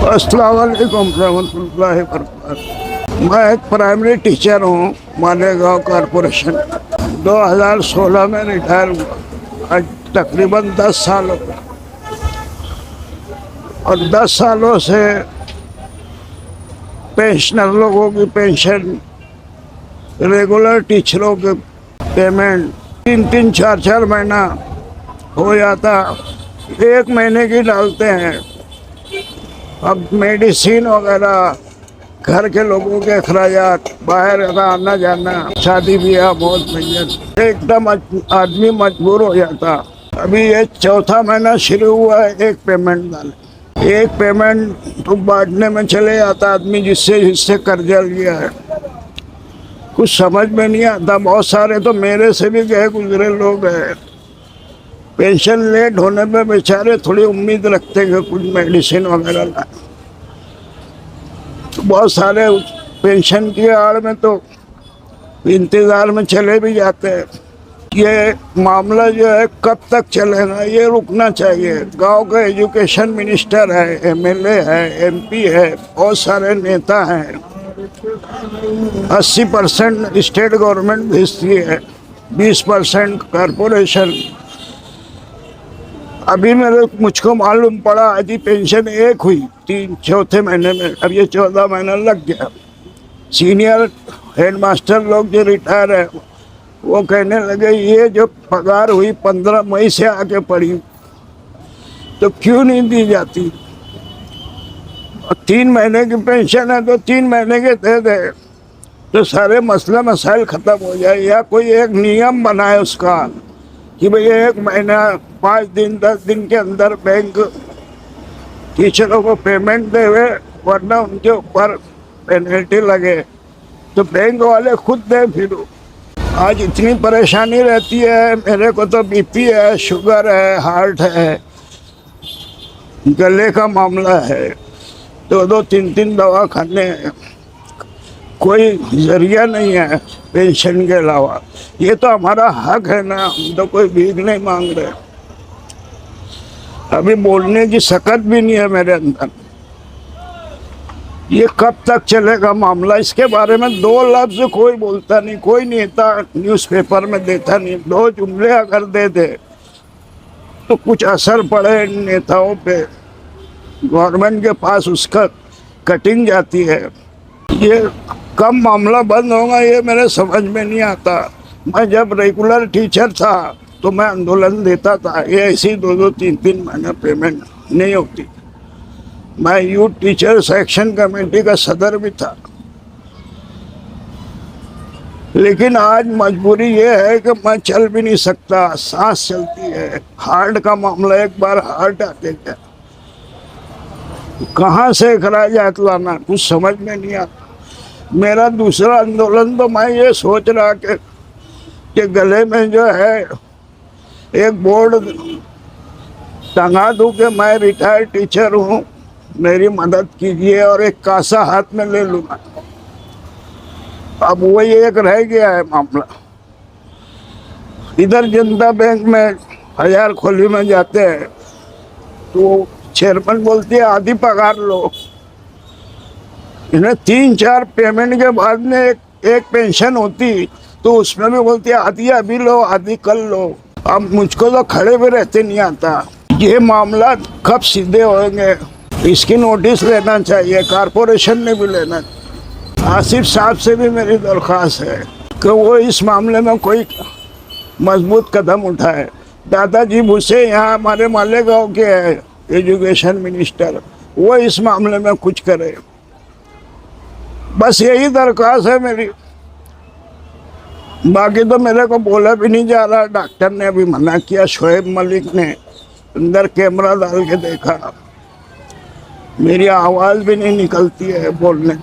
अस्सलाम वालेकुम रहमतुल्लाहि व बरकातहू। मैं एक प्राइमरी टीचर हूँ मालेगांव कॉरपोरेशन। 2016 में रिटायर हुआ। आज तकरीबन 10 साल हो गए और 10 सालों से पेंशनर लोगों की पेंशन, रेगुलर टीचरों के पेमेंट 3-3, 4-4 महीना हो जाता, 1 महीने की डालते हैं। अब मेडिसिन वगैरह, घर के लोगों के अखराजात, बाहर का आना जाना, शादी ब्याह, मौत मैयत, एकदम आदमी मजबूर हो जाता। अभी ये 4था महीना शुरू हुआ है, एक पेमेंट डाले, एक पेमेंट तो बांटने में चले जाता आदमी जिससे कर्जा लिया है। कुछ समझ में नहीं आता। बहुत सारे तो मेरे से भी गए गुजरे लोग हैं, पेंशन लेट होने पे बेचारे थोड़ी उम्मीद रखते हैं कुछ मेडिसिन वगैरह ला। तो बहुत सारे पेंशन की आड़ में तो इंतज़ार में चले भी जाते हैं। ये मामला जो है कब तक चलेगा, ये रुकना चाहिए। गांव का एजुकेशन मिनिस्टर है, एमएलए है, एमपी है, बहुत सारे नेता हैं। 80% स्टेट गवर्नमेंट भेजती है, 20% कॉरपोरेशन। अभी मुझको मालूम पड़ा आज ही पेंशन एक हुई 3-4 महीने में। अब ये 14 महीना लग गया। सीनियर हेडमास्टर लोग जो रिटायर है वो कहने लगे ये जो पगार हुई 15 मई से आके पड़ी तो क्यों नहीं दी जाती। और 3 महीने की पेंशन है तो 3 महीने के दे दे तो सारे मसले मसाइल ख़त्म हो जाए। या कोई एक नियम बनाए उसका कि भाई 1 महीना 5 दिन 10 दिन के अंदर बैंक टीचरों को पेमेंट देवे, वरना उनके ऊपर पेनल्टी लगे। तो बैंक वाले खुद दें। फिर आज इतनी परेशानी रहती है। मेरे को तो बीपी है, शुगर है, हार्ट है, गले का मामला है, 2-2, 3-3 दवा खाने हैं। कोई जरिया नहीं है पेंशन के अलावा। ये तो हमारा हक है ना, हम तो कोई भीख नहीं मांग रहे। अभी बोलने की सकत भी नहीं है मेरे अंदर। ये कब तक चलेगा मामला, इसके बारे में 2 लफ्ज कोई बोलता नहीं, कोई नेता न्यूज़पेपर में देता नहीं। 2 जुमले अगर दे दे तो कुछ असर पड़े इन नेताओं पे, गवर्नमेंट के पास उसका कटिंग जाती है। ये कब मामला बंद होगा ये मेरे समझ में नहीं आता। मैं जब रेगुलर टीचर था तो मैं आंदोलन देता था, ये ऐसी 2-2, 3-3 महीना पेमेंट नहीं होती। मैं यूथ टीचर्स एक्शन कमेटी का सदर भी था। लेकिन आज मजबूरी ये है कि मैं चल भी नहीं सकता, सांस चलती है। हार्ट का मामला, एक बार हार्ट आते गया, कहाँ से अखराजात लाना कुछ समझ में नहीं आता। मेरा दूसरा आंदोलन तो मैं ये सोच रहा कि गले में जो है एक बोर्ड टंगा दूं कि मैं रिटायर्ड टीचर हूँ, मेरी मदद कीजिए, और एक कासा हाथ में ले लूँगा। अब वही एक रह गया है मामला। इधर जनता बैंक में हजार खोली में जाते हैं तो चेयरमैन बोलती है आधी पगार लो। इन्हें 3-4 पेमेंट के बाद में एक पेंशन होती तो उसमें भी बोलती है आधी अभी लो, आधी कल लो। अब मुझको तो खड़े भी रहते नहीं आता। ये मामला कब सीधे होंगे, इसकी नोटिस लेना चाहिए, कॉरपोरेशन ने भी लेना। आसिफ साहब से भी मेरी दरख्वास्त है कि वो इस मामले में कोई मजबूत कदम उठाए। दादाजी भूसे यहाँ हमारे मालेगांव के हैं एजुकेशन मिनिस्टर, वो इस मामले में कुछ करे। बस यही दरख्वास्त है मेरी। बाकी तो मेरे को बोला भी नहीं जा रहा। डॉक्टर ने अभी मना किया, शोएब मलिक ने अंदर कैमरा डाल के देखा, मेरी आवाज़ भी नहीं निकलती है बोलने।